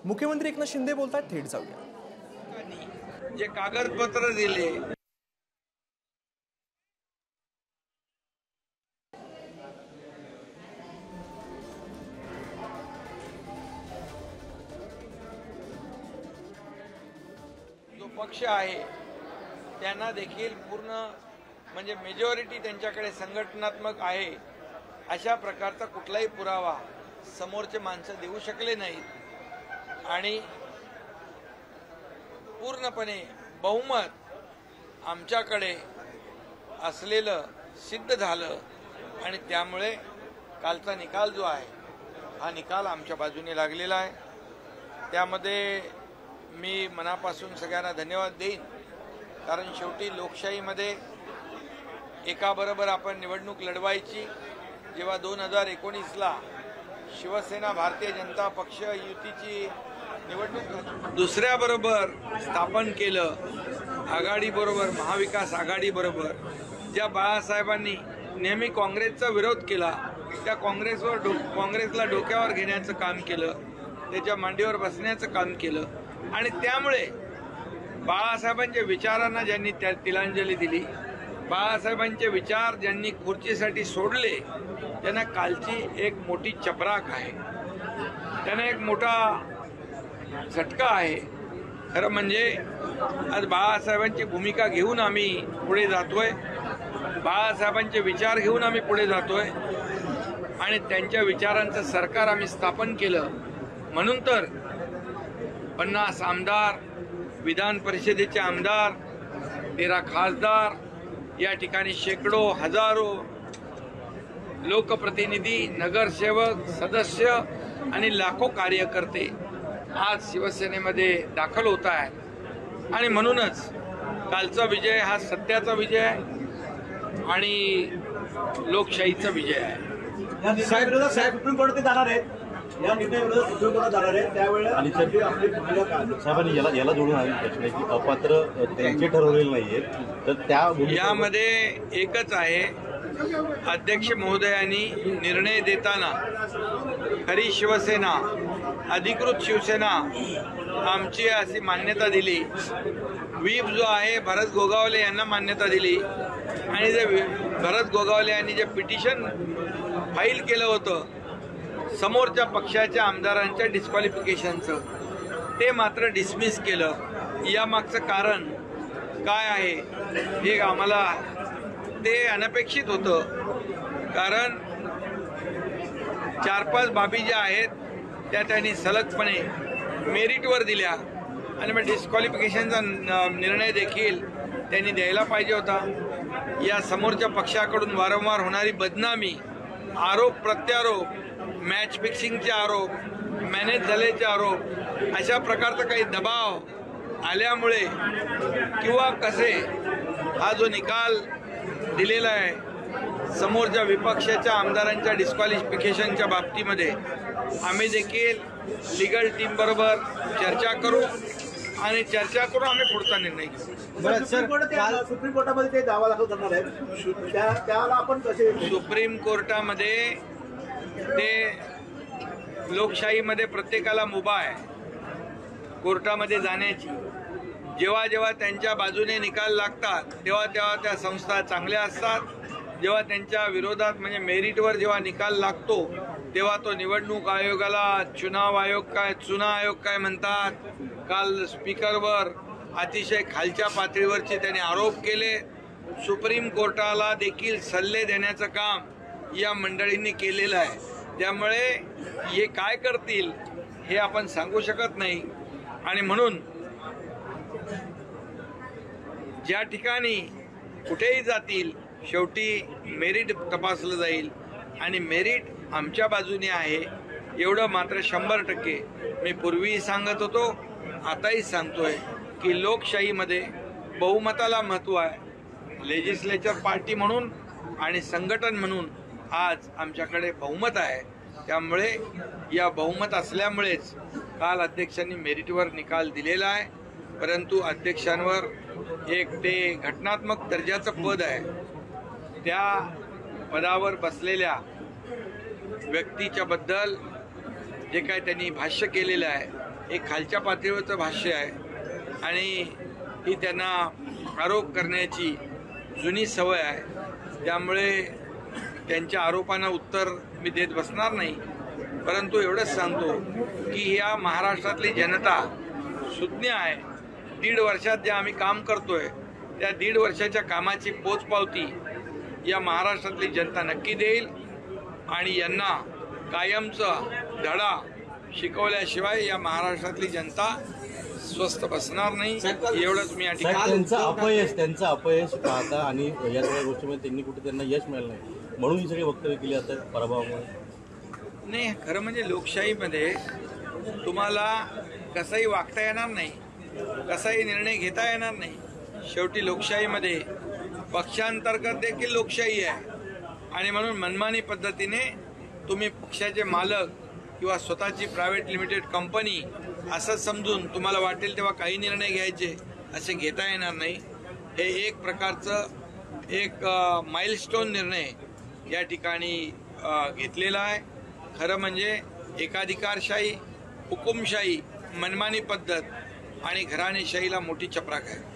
मुख्यमंत्री एकनाथ शिंदे बोलतात, थेट जाऊया। जे कागदपत्र दिले जो पक्ष आहे त्यांना देखील पूर्ण म्हणजे मेजॉरिटी त्यांच्याकडे संघटनात्मक आहे अशा प्रकारचा कुठलाही पुरावा समोरचे माणसं देऊ शकले नाहीत आणि पूर्णपणे बहुमत आमच्याकडे असलेलं सिद्ध झालं आणि त्यामुळे कालचा निकाल जो आहे हा निकाल आमच्या बाजूने लागलेला आहे। त्यामध्ये मी मनापासून सगळ्यांना धन्यवाद देईन, कारण शेवटी लोकशाहीमध्ये एकाबरोबर आपण निवडणूक लढवायची। जेव्हा 2019ला शिवसेना भारतीय जनता पक्ष युतीची निवडणूक दुसऱ्याबरोबर स्थापन केलं, आघाडीबरोबर महाविकास आघाडीबरोबर, ज्या बाळासाहेबांनी नेहमी काँग्रेसचा विरोध केला त्या काँग्रेसला डोक्यावर घेण्याचं काम केलं, त्याच्या मांडीवर बसण्याचं काम केलं आणि त्यामुळे बाळासाहेबांच्या विचारांना ज्यांनी तिलांजली दिली, बाळासाहेबांचे विचार ज्यांनी खुर्चीसाठी सोडले, त्यांना कालची एक मोठी चपराक आहे, त्यांना एक मोठा झटका आहे। खरं म्हणजे आज बाळासाहेबांची भूमिका घेऊन आम्ही पुढे जातोय, बाळासाहेबांचे विचार घेऊन आम्ही पुढे जातोय आणि त्यांच्या विचारांचं सरकार आम्ही स्थापन केलं। म्हणून तर 50 आमदार, विधान परिषदेचे आमदार, 13 खासदार, या ठिकाणी शेकडो हजारो लोकप्रतिनिधी, नगरसेवक, सदस्य आणि लाखो कार्यकर्ते आज शिवसेनेमध्ये दाखल होत आहेत आणि म्हणूनच कालचा विजय हा सत्याचा विजय आहे आणि लोकशाहीचा विजय आहे। साहेब सुप्रीम कोर्टात जाणार आहेत, या निर्णयाविरोधात सुप्रीम कोर्टात जाणार आहेत, त्यावेळेला आपली भूमिका काय? साहेबांनी याला जोडून आम्ही प्रश्न आहे की अपात्र त्यांचे ठरवलेले नाहीये, तर त्या यामध्ये एकच आहे, अध्यक्ष महोदयांनी निर्णय देताना खरी शिवसेना, अधिकृत शिवसेना आमची अशी मान्यता दिली, व्हीप जो आहे भरत गोगावले यांना मान्यता दिली आणि जे भरत गोगावले यांनी जे पिटिशन फाईल केलं होतं समोरच्या पक्षाच्या आमदारांच्या डिस्क्वालिफिकेशनचं, ते मात्र डिसमिस केलं। यामागचं कारण काय आहे हे आम्हाला ते अनपेक्षित होतं, कारण 4-5 बाबी ज्या आहेत त्या त्यांनी सलगपणे मेरिटवर दिल्या आणि मग डिस्क्वालिफिकेशनचा निर्णय देखील त्यांनी द्यायला पाहिजे होता। या समोरच्या पक्षाकडून वारंवार होणारी बदनामी, आरोप प्रत्यारोप, मॅच फिक्सिंगचे आरोप, मॅनेज झाल्याचे आरोप, अशा प्रकारचा काही दबाव आल्यामुळे किंवा कसे हा जो निकाल दिलेला आहे समोरच्या विपक्षाच्या आमदारांच्या डिस्क्वालिफिकेशनच्या बाबतीमध्ये आम्ही देखील लीगल टीम बरोबर चर्चा करू आणि चर्चा करून आम्ही पुढचा निर्णय घेऊ। सुप्रीम कोर्टामध्ये ते दावा दाखल करणार आहेत, त्याला आपण कसे? सुप्रीम कोर्टामध्ये ते लोकशाहीमध्ये प्रत्येकाला मुभा आहे कोर्टामध्ये जाण्याची। जेव्हा जेव्हा त्यांच्या बाजूने निकाल लागतात तेव्हा तेव्हा त्या संस्था चांगल्या असतात, जेव्हा त्यांच्या विरोधात म्हणजे मेरिटवर जेव्हा निकाल लागतो तेव्हा तो निवडणूक आयोगाला चुनाव आयोग काय म्हणतात। काल स्पीकरवर अतिशय खालच्या पातळीवरचे त्यांनी आरोप केले। सुप्रीम कोर्टाला देखील सल्ले देण्याचं काम या मंडळींनी केलेलं आहे, त्यामुळे हे काय करतील हे आपण सांगू शकत नाही आणि म्हणून ज्या ठिकाणी कुठेही जातील शेवटी मेरिट तपासलं जाईल आणि मेरिट आमच्या बाजूने आहे एवढं मात्र 100% मी पूर्वीही सांगत होतो, आताही सांगतोय की लोकशाहीमध्ये बहुमताला महत्त्व आहे। लेजिस्लेचर पार्टी म्हणून आणि संघटन म्हणून आज आमच्याकडे बहुमत आहे, त्यामुळे या बहुमत असल्यामुळेच काल अध्यक्षांनी मेरिटवर निकाल दिलेला आहे। परंतु अध्यक्षांवर एक ते घटनात्मक दर्जाचं पद आहे, त्या पदावर बसलेल्या व्यक्तीच्या बद्दल जे काय त्यांनी भाष्य केलेलं आहे एक खालच्या पातळीवरचं भाष्य आहे आणि ही त्यांना आरोप करण्याची जुनी सवय आहे. त्यामुळे त्यांच्या आरोपांना उत्तर मी देत बसणार नाही. परंतु एवढंच सांगतो की या महाराष्ट्रातली जनता सुज्ञ आहे. 1.5 वर्षात जे आम्ही काम करतोय त्या 1.5 वर्षाच्या कामाची पोचपावती या महाराष्ट्रातली जनता नक्की देईल आणि यांना कायमचा धडा शिकवल्याशिवाय या महाराष्ट्रातली जनता स्वस्थ बसणार नाही. एवढंच मी या ठिकाणी त्यांचं अपयश पाहता आणि या सगळ्या गोष्टीमध्ये त्यांनी कुठे त्यांना यश मिळालं नाही म्हणून ही सगळी वक्तव्य केली आता पराभवामुळे. नाही, खरं म्हणजे लोकशाहीमध्ये तुम्हाला कसाही वागता येणार नाही, कसाही निर्णय घेता येणार नाही. शेवटी लोकशाहीमध्ये पक्षांतर्गत देखील लोकशाही आहे आणि म्हणून मनमानी पद्धतीने तुम्ही पक्षाचे मालक किंवा स्वतःची प्रायव्हेट लिमिटेड कंपनी असं समजून तुम्हाला वाटेल तेव्हा काही निर्णय घ्यायचे असे घेता येणार नाही. हे एक प्रकारचं एक माइलस्टोन निर्णय या ठिकाणी घेतलेला आहे. खरं म्हणजे एकाधिकारशाही, हुकुमशाही, मनमानी पद्धत आणि घराणेशाहीला मोठी चपराक आहे.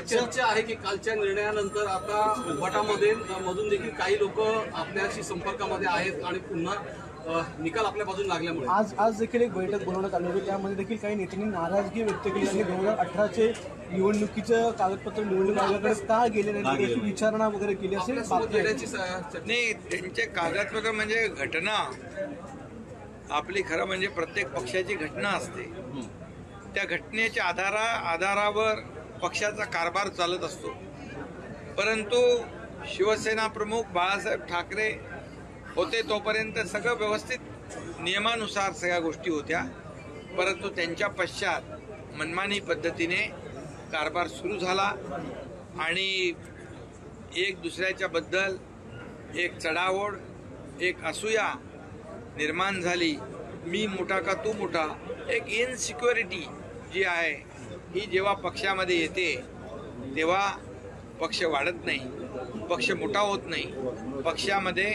चर्चा आहे की कालच्या निर्णयानंतर आता उभाटामध्ये मधून देखील काही लोक आपल्याशी संपर्कामध्ये आहेत आणि पुन्हा निकाल आपल्या बाजूने लागल्यामुळे आज देखील एक बैठक बोलवण्यात आली होती. त्यामध्ये देखील काही नेत्यांनी नाराजगी व्यक्त केली आणि 2018चे निवडणुकीचं कागदपत्र निवडणूक आयोगाकडे का गेले नाही त्याची विचारणा वगैरे केली असेल. नाही, त्यांचे कागदपत्र म्हणजे घटना आपली खरं म्हणजे प्रत्येक पक्षाची घटना असते. त्या घटनेच्या आधारावर पक्षाचा कारभार चालत असतो. परंतु शिवसेना प्रमुख बाळासाहेब ठाकरे होते तोपर्यंत सगळं व्यवस्थित नियमानुसार सगळ्या गोष्टी होत्या. परंतु त्यांच्या पश्चात मनमानी पद्धतीने कारभार सुरू झाला आणि एक दुसऱ्याच्या बद्दल एक चढाओढ, एक असूया निर्माण झाली. मी मोठा का तू मोठा, एक इनसिक्युरिटी जी आहे ही जेव्हा पक्षामध्ये येते तेव्हा पक्ष वाढत नाही, पक्ष मोठा होत नाही. पक्षामध्ये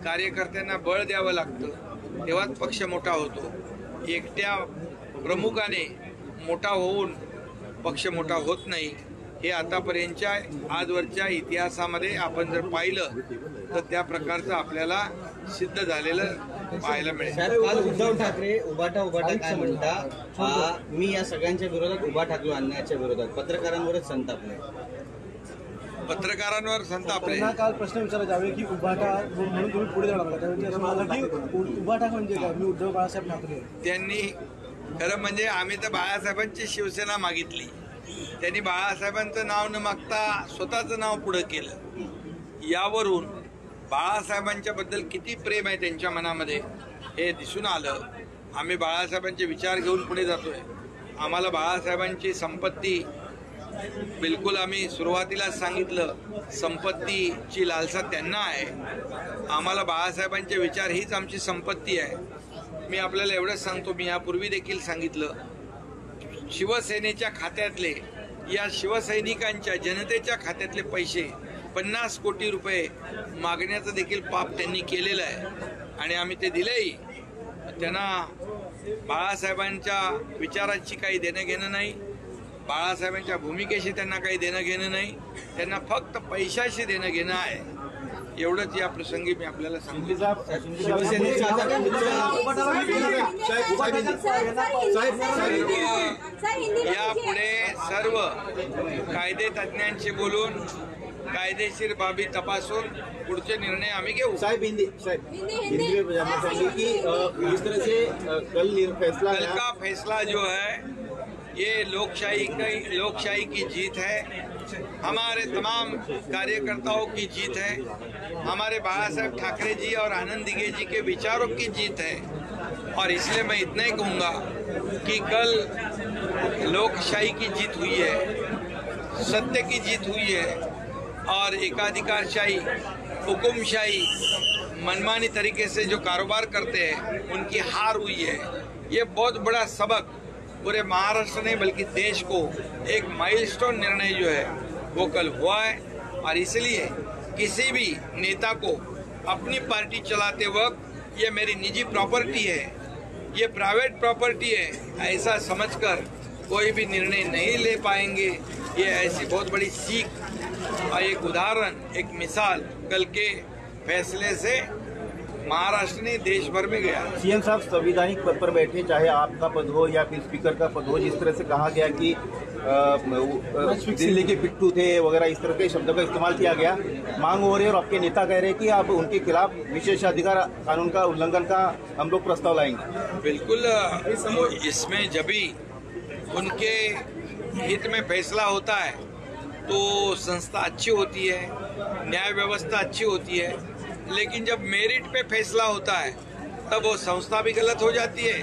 कार्यकर्त्यांना बळ द्यावं लागतं तेव्हाच पक्ष मोठा होतो. एकट्या प्रमुखाने मोठा होऊन पक्ष मोठा होत नाही. हे आतापर्यंतच्या आजवरच्या इतिहासामध्ये आपण जर पाहिलं तर त्या प्रकारचं आपल्याला सिद्ध झालेलं पाहायला मिळेल. काल उद्धव ठाकरे उभाटा काय म्हणता, मी या सगळ्यांच्या विरोधात उभा ठाकलो, अन्यायाच्या विरोधात. पत्रकारांवरच संतापले. पत्रकारांवर संतापले. काल प्रश्न विचारला जावे की उभाटा म्हणून तुम्ही पुढे जाणार त्यावेळी असं म्हणाला की उभाटा म्हणजे काय, मी उद्धव बाळासाहेब ठाकरे. त्यांनी खरं म्हणजे आम्ही तर बाळासाहेबांची शिवसेना मागितली. त्यांनी बाळासाहेबांचं नाव न मागता स्वतःचं नाव पुढे केलं. यावरून बाळासाहेबांच्या बद्दल किती प्रेम आहे त्यांच्या मनामध्ये हे दिसून आलं. आम्ही बाळासाहेबांचे विचार घेऊन पुढे जातोय. आम्हाला बाळासाहेबांची संपत्ती बिलकुल, आम्ही सुरुवातीलाच सांगितलं, संपत्तीची लालसा त्यांना आहे. आम्हाला बाळासाहेबांचे विचार हीच आमची संपत्ती आहे. मी आपल्याला एवढंच सांगतो, मी यापूर्वी देखील सांगितलं, शिवसेनेच्या खात्यातले, या शिवसैनिकांच्या जनतेच्या खात्यातले पैसे 50 कोटी रुपये मागण्याचं देखील पाप त्यांनी केलेलं आहे आणि आम्ही ते दिलेही. त्यांना बाळासाहेबांच्या विचाराची काही देणं घेणं नाही, बाळासाहेबांच्या भूमिकेशी त्यांना काही देणं घेणं नाही. त्यांना फक्त पैशाशी देणं घेणं आहे. एवढंच या प्रसंगी मी आपल्याला सांगतो. यापुढे सर्व कायदे तज्ञांशी बोलून कायदेशीर बाबी तपासून पुढचे निर्णय आम्ही घेऊ. साहेब हिंदी की इस तरह से कल का फैसला जो है ये लोकशाही की जीत है. हमारे तमाम कार्यकर्ताओं की जीत है. हमारे बाळासाहेब ठाकरे जी और आनंद दिघे जी के विचारों की जीत है. और इसलिए मैं इतना ही कहूँगा कि कल लोकशाही की जीत हुई है, सत्य की जीत हुई है और एकाधिकारशाही, हुकुमशाही, मनमानी तरीके से जो कारोबार करते हैं उनकी हार हुई है. ये बहुत बड़ा सबक पूरे महाराष्ट्र ने बल्कि देश को एक माइलस्टोन निर्णय जो है वो कल हुआ है. और इसलिए किसी भी नेता को अपनी पार्टी चलाते वक्त ये मेरी निजी प्रॉपर्टी है, ये प्राइवेट प्रॉपर्टी है ऐसा समझकर कोई भी निर्णय नहीं ले पाएंगे। ये ऐसी बहुत बड़ी सीख और एक उदाहरण, एक मिसाल कल के फैसले से महाराष्ट्र ने देश भर में गया। सीएम साहब संवैधानिक पद पर बैठे, चाहे आपका पद हो या फिर स्पीकर का पद हो, जिस तरह से कहा गया कि दिल्ली के पिट्ठू थे वगैरह, इस तरह के शब्दों का इस्तेमाल किया गया, मांग हो रही है और आपके नेता कह रहे हैं कि आप उनके खिलाफ विशेषाधिकार कानून का उल्लंघन का हम लोग प्रस्ताव लाएंगे। बिल्कुल, इसमें जब भी उनके हित में फैसला होता है तो संस्था अच्छी होती है, न्याय व्यवस्था अच्छी होती है, लेकिन जब मेरिट पे फैसला होता है तब वो संस्था भी गलत हो जाती है,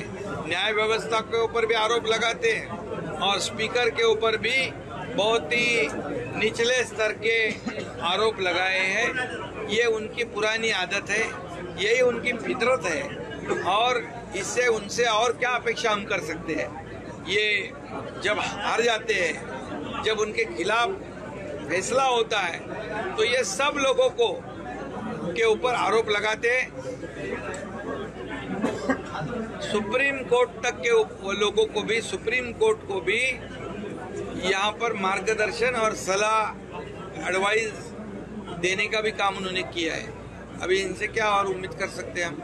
न्याय व्यवस्था के ऊपर भी आरोप लगाते हैं और स्पीकर के ऊपर भी बहुत ही निचले स्तर के आरोप लगाए हैं। ये उनकी पुरानी आदत है, यही उनकी फितरत है और इससे उनसे और क्या अपेक्षा हम कर सकते हैं। ये जब हार जाते हैं, जब उनके खिलाफ फैसला होता है तो ये सब लोगों को के ऊपर आरोप लगाते हैं। सुप्रीम कोर्ट तक के लोगों को भी, सुप्रीम कोर्ट को भी यहाँ पर मार्गदर्शन और सलाह, एडवाइस देने का भी काम उन्होंने किया है। अभी इनसे क्या और उम्मीद कर सकते हैं हम।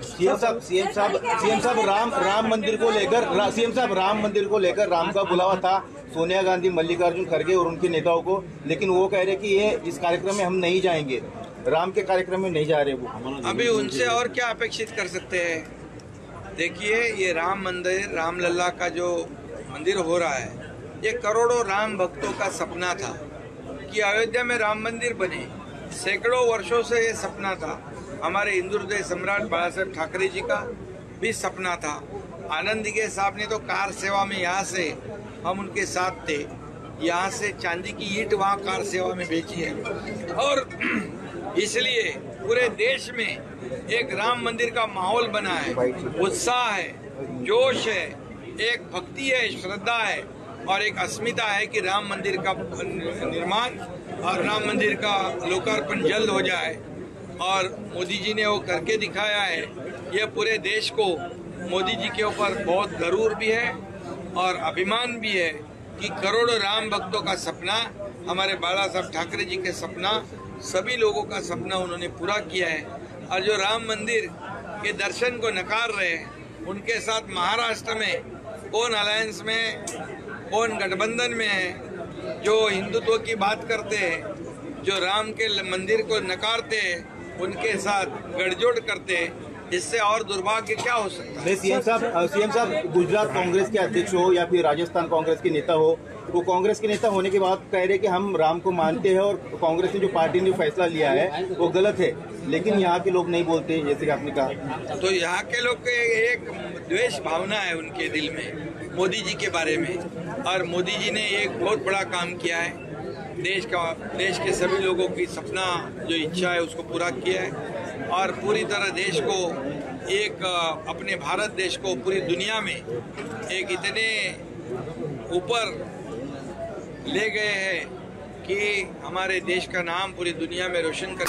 सीएम साहब राम मंदिर को लेकर सीएम साहब राम मंदिर को लेकर राम का बुलावा था सोनिया गांधी, मल्लिकार्जुन खड़गे और उनके नेताओं को, लेकिन वो कह रहे कि ये इस कार्यक्रम में हम नहीं जाएंगे, राम के कार्यक्रम में नहीं जा रहे वो। अभी उनसे और क्या अपेक्षित कर सकते हैं। देखिए, ये राम मंदिर, रामलला का जो मंदिर हो रहा है, ये करोड़ों राम भक्तों का सपना था कि अयोध्या में राम मंदिर बने। सैकड़ों वर्षों से ये सपना था। हमारे हिंदू हृदय सम्राट बाला साहेब ठाकरे जी का भी सपना था। आनंद दिघे साहब ने तो कार सेवा में यहाँ से हम उनके साथ थे, यहाँ से चांदी की ईंट वहाँ कार सेवा में बेची है और इसलिए पूरे देश में एक राम मंदिर का माहौल बना है, उत्साह है, जोश है, एक भक्ति है, श्रद्धा है और एक अस्मिता है कि राम मंदिर का निर्माण और राम मंदिर का लोकार्पण जल्द हो जाए। और मोदी जी ने वो करके दिखाया है। ये पूरे देश को मोदी जी के ऊपर बहुत गरूर भी है और अभिमान भी है कि करोड़ों राम भक्तों का सपना, हमारे बाला साहब ठाकरे जी के सपना, सभी लोगों का सपना उन्होंने पूरा किया है। और जो राम मंदिर के दर्शन को नकार रहे हैं, उनके साथ महाराष्ट्र में कौन अलायंस में, कौन गठबंधन में है, जो हिंदुत्व की बात करते हैं, जो राम के मंदिर को नकारते हैं, उनके साथ गठजोड़ करते हैं। इससे और दुर्भाग्य क्या हो सकता है। सीएम साहब गुजरात कांग्रेस के अध्यक्ष हो या फिर राजस्थान कांग्रेस के नेता हो, वो कांग्रेस के नेता होने के बाद कह रहे कि हम राम को मानते हैं और कांग्रेस ने जो पार्टी ने फैसला लिया है वो गलत है, लेकिन यहाँ के लोग नहीं बोलते, जैसे कि आपने कहा। तो यहाँ के लोग के एक द्वेष भावना है उनके दिल में मोदी जी के बारे में, और मोदी जी ने एक बहुत बड़ा काम किया है। देश के सभी लोगों की सपना, जो इच्छा है, उसको पूरा किया है और पूरी तरह देश को एक, अपने भारत देश को पूरी दुनिया में एक इतने ऊपर ले गए हैं कि हमारे देश का नाम पूरी दुनिया में रोशन कर